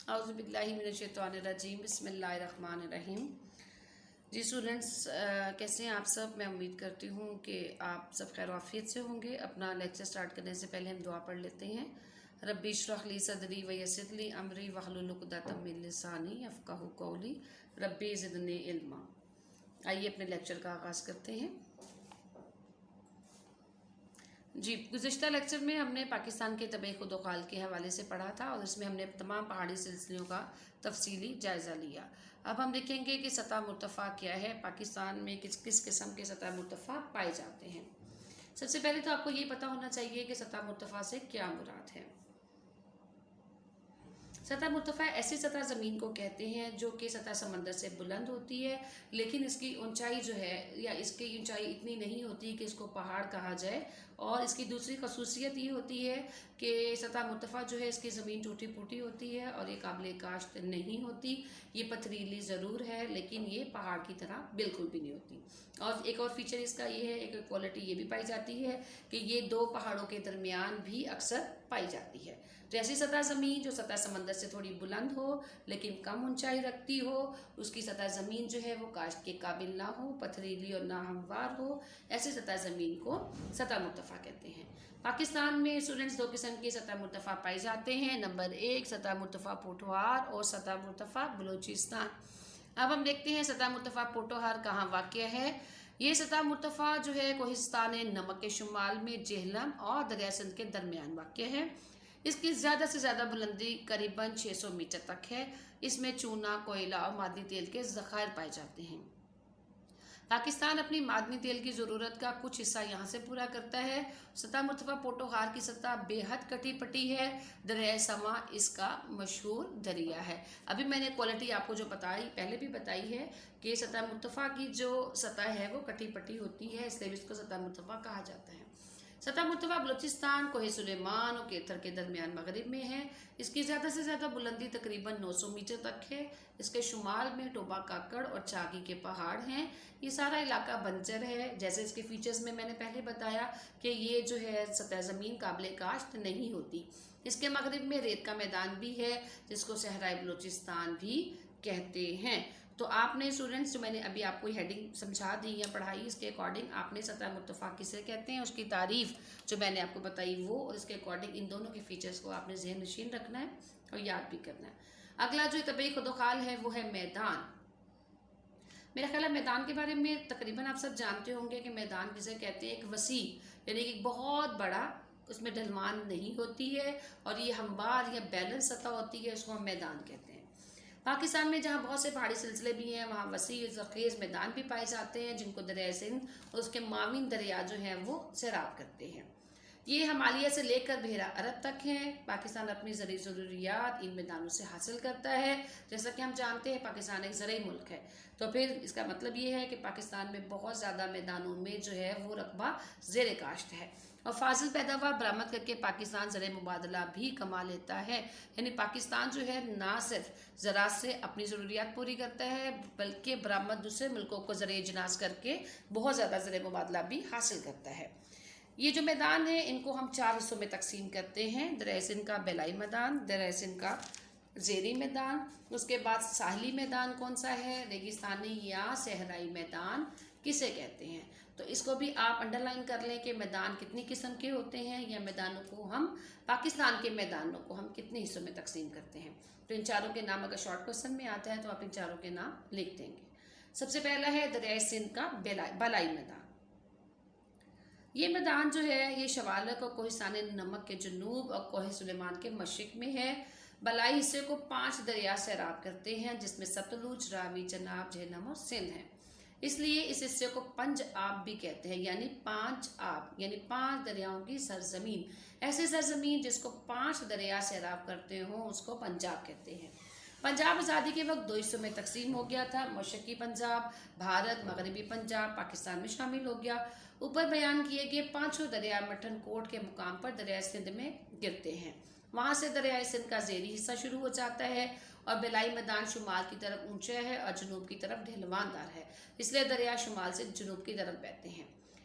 اعوذ باللہ من الشیطان الرجیم بسم اللہ الرحمن الرحیم۔ جی اسٹوڈنٹس، کیسے ہیں آپ سب؟ میں امید کرتی ہوں کہ آپ سب خیر و عافیت سے ہوں گے۔ اپنا لیکچر سٹارٹ کرنے سے پہلے ہم دعا پڑھ لیتے ہیں۔ ربی اشرح لی صدری ویسر لی امری واحلل عقدۃ من لسانی یفقہوا قولی ربی زدنی علما۔ آئیے اپنے لیکچر کا آغاز کرتے ہیں۔ جی، گزشتہ لیکچر میں ہم نے پاکستان کے طبعی خود و خال کے حوالے سے پڑھا تھا اور اس میں ہم نے تمام پہاڑی سلسلوں کا تفصیلی جائزہ لیا۔ اب ہم دیکھیں گے کہ سطح مرتفع کیا ہے، پاکستان میں کس کس قسم کے سطح مرتفع پائے جاتے ہیں۔ سب سے پہلے تو آپ کو یہ پتہ ہونا چاہیے کہ سطح مرتفع سے کیا مراد ہے۔ سطح مرتفع ایسی سطح زمین کو کہتے ہیں جو کہ سطح سمندر سے بلند ہوتی ہے، لیکن اس کی اونچائی جو ہے یا اس کی اونچائی اتنی نہیں ہوتی کہ اس کو پہاڑ کہا جائے۔ اور اس کی دوسری خصوصیت یہ ہوتی ہے کہ سطح مرتفع جو ہے اس کی زمین ٹوٹی پھوٹی ہوتی ہے اور یہ قابل کاشت نہیں ہوتی۔ یہ پتھریلی ضرور ہے لیکن یہ پہاڑ کی طرح بالکل بھی نہیں ہوتی۔ اور ایک اور فیچر اس کا یہ ہے، ایک کوالٹی یہ بھی پائی جاتی ہے کہ یہ دو پہاڑوں کے درمیان بھی اکثر پائی جاتی ہے۔ تو ایسی سطح زمین جو سطح سمندر سے تھوڑی بلند ہو لیکن کم اونچائی رکھتی ہو، اس کی سطح زمین جو ہے وہ کاشت کے قابل نہ ہو، پتھریلی اور ناہموار ہو، ایسی سطح زمین کو سطح مرتفع کہتے ہیں۔ پاکستان میں اسٹوڈنٹس دو قسم کی سطح مرتفع پائے جاتے ہیں۔ نمبر 1 سطح مرتفع پوٹھوہار اور سطح مرتفع بلوچستان۔ اب ہم دیکھتے ہیں سطح مرتفع پوٹھوہار کہاں واقع ہے۔ یہ سطح مرتفع جو ہے کوہستان نمک کے شمال میں جہلم اور دریا سندھ کے درمیان واقع ہے۔ اس کی زیادہ سے زیادہ بلندی قریباً 600 میٹر تک ہے۔ اس میں چونا، کوئلہ اور معدنی تیل کے ذخائر پائے جاتے ہیں۔ پاکستان اپنی معدنی تیل کی ضرورت کا کچھ حصہ یہاں سے پورا کرتا ہے۔ سطح مرتفع پوٹھوہار کی سطح بے حد کٹی پٹی ہے۔ دریائے سما اس کا مشہور دریا ہے۔ ابھی میں نے کوالٹی آپ کو جو بتائی پہلے بھی بتائی ہے کہ سطح مرتفع کی جو سطح ہے وہ کٹی پٹی ہوتی ہے، اس لیے اس کو سطح مرتفع کہا جاتا ہے۔ سطح مرتفع بلوچستان کوہ سلیمان اور کیتھر کے درمیان مغرب میں ہے۔ اس کی زیادہ سے زیادہ بلندی تقریباً 900 میٹر تک ہے۔ اس کے شمال میں ٹوبا کاکڑ اور چاگی کے پہاڑ ہیں۔ یہ سارا علاقہ بنجر ہے، جیسے اس کے فیچرز میں نے پہلے بتایا کہ یہ جو ہے سطح زمین قابل کاشت نہیں ہوتی۔ اس کے مغرب میں ریت کا میدان بھی ہے جس کو صحرائے بلوچستان بھی کہتے ہیں۔ تو آپ نے اسٹوڈنٹس جو میں نے ابھی آپ کو ہیڈنگ سمجھا دی یا پڑھائی، اس کے اکارڈنگ آپ نے سطح مرتفع کسے کہتے ہیں اس کی تعریف جو میں نے آپ کو بتائی وہ، اور اس کے اکارڈنگ ان دونوں کے فیچرز کو آپ نے ذہن نشین رکھنا ہے اور یاد بھی کرنا ہے۔ اگلا جو طبعی خود و خال ہے وہ ہے میدان۔ میرا خیال ہے میدان کے بارے میں تقریباً آپ سب جانتے ہوں گے کہ میدان کسے کہتے ہیں۔ ایک وسیع یعنی کہ بہت بڑا، اس میں ڈھلوان نہیں ہوتی ہے اور یہ ہموار یا بیلنس سطح ہوتی ہے، اس کو ہم میدان کہتے ہیں۔ پاکستان میں جہاں بہت سے پہاڑی سلسلے بھی ہیں وہاں وسیع زرخیز میدان بھی پائے جاتے ہیں جن کو دریائے سندھ اور اس کے معاون دریا جو ہیں وہ سیراب کرتے ہیں۔ یہ ہمالیہ سے لے کر بحیرہ عرب تک ہیں۔ پاکستان اپنی زرعی ضروریات ان میدانوں سے حاصل کرتا ہے۔ جیسا کہ ہم جانتے ہیں پاکستان ایک زرعی ملک ہے، تو پھر اس کا مطلب یہ ہے کہ پاکستان میں بہت زیادہ میدانوں میں جو ہے وہ رقبہ زیر کاشت ہے اور فاضل پیداوار برآمد کر کے پاکستان زرعی مبادلہ بھی کما لیتا ہے۔ یعنی پاکستان جو ہے نہ صرف زراعت سے اپنی ضروریات پوری کرتا ہے بلکہ برآمد دوسرے ملکوں کو زرعی اجناس کر کے بہت زیادہ زرعی مبادلہ بھی حاصل کرتا ہے۔ یہ جو میدان ہے ان کو ہم 4 حصوں میں تقسیم کرتے ہیں۔ دریائے سندھ کا بیلائی میدان، دریائے سندھ کا زیریں میدان، اس کے بعد ساحلی میدان کون سا ہے، ریگستانی یا صحرائی میدان کسے کہتے ہیں۔ تو اس کو بھی آپ انڈر لائن کر لیں کہ میدان کتنی قسم کے ہوتے ہیں یا میدانوں کو ہم پاکستان کے میدانوں کو ہم کتنے حصوں میں تقسیم کرتے ہیں۔ تو ان چاروں کے نام اگر شارٹ کوسچن میں آتا ہے تو آپ ان چاروں کے نام لکھ دیں گے۔ سب سے پہلا ہے دریائے سندھ کا بالائی میدان۔ یہ میدان جو ہے یہ شوالک اور کوہستان نمک کے جنوب اور کوہ سلیمان کے مشرق میں ہے۔ بالائی حصے کو 5 دریا سیراب کرتے ہیں جس میں ستلج، راوی، چناب، جہلم اور سندھ ہیں۔ اس لیے اس حصے کو پنج آب بھی کہتے ہیں، یعنی 5 آب یعنی 5 دریاؤں کی سرزمین۔ ایسے سرزمین جس کو 5 دریا سیراب کرتے ہوں اس کو پنجاب کہتے ہیں۔ پنجاب آزادی کے وقت 2 حصوں میں تقسیم ہو گیا تھا۔ مشرقی پنجاب بھارت، مغربی پنجاب پاکستان میں شامل ہو گیا۔ اوپر بیان کیے گئے 5 دریا مٹھن کوٹ کے مقام پر دریائے سندھ میں گرتے ہیں۔ وہاں سے دریائے سندھ کا زیریں حصہ شروع ہو جاتا ہے اور بیلائی میدان شمال کی طرف اونچا ہے اور جنوب کی طرف ڈھلوان دار ہے، اس لیے دریا شمال سے جنوب کی طرف بہتے ہیں۔